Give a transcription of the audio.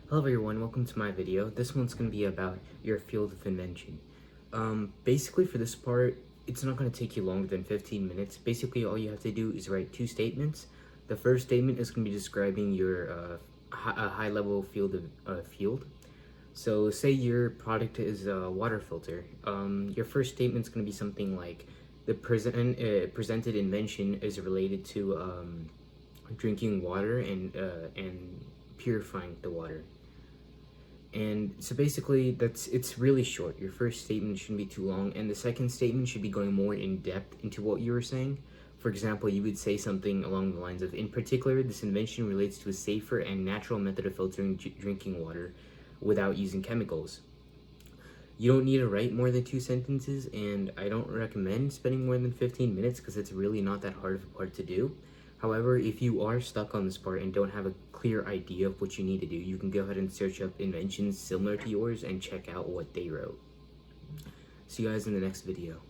Hello everyone, welcome to my video. This one's going to be about your field of invention. Basically for this part, it's not going to take you longer than 15 minutes. Basically all you have to do is write two statements. The first statement is going to be describing your high-level field. So say your product is a water filter. Your first statement is going to be something like the presented invention is related to drinking water and purifying the water. And so basically it's really short. Your first statement shouldn't be too long, and the second statement should be going more in depth into what you were saying. For example, you would say something along the lines of, in particular, this invention relates to a safer and natural method of filtering drinking water without using chemicals. You don't need to write more than 2 sentences, and I don't recommend spending more than 15 minutes because it's really not that hard of a part to do. However, if you are stuck on this part and don't have a clear idea of what you need to do, you can go ahead and search up inventions similar to yours and check out what they wrote. See you guys in the next video.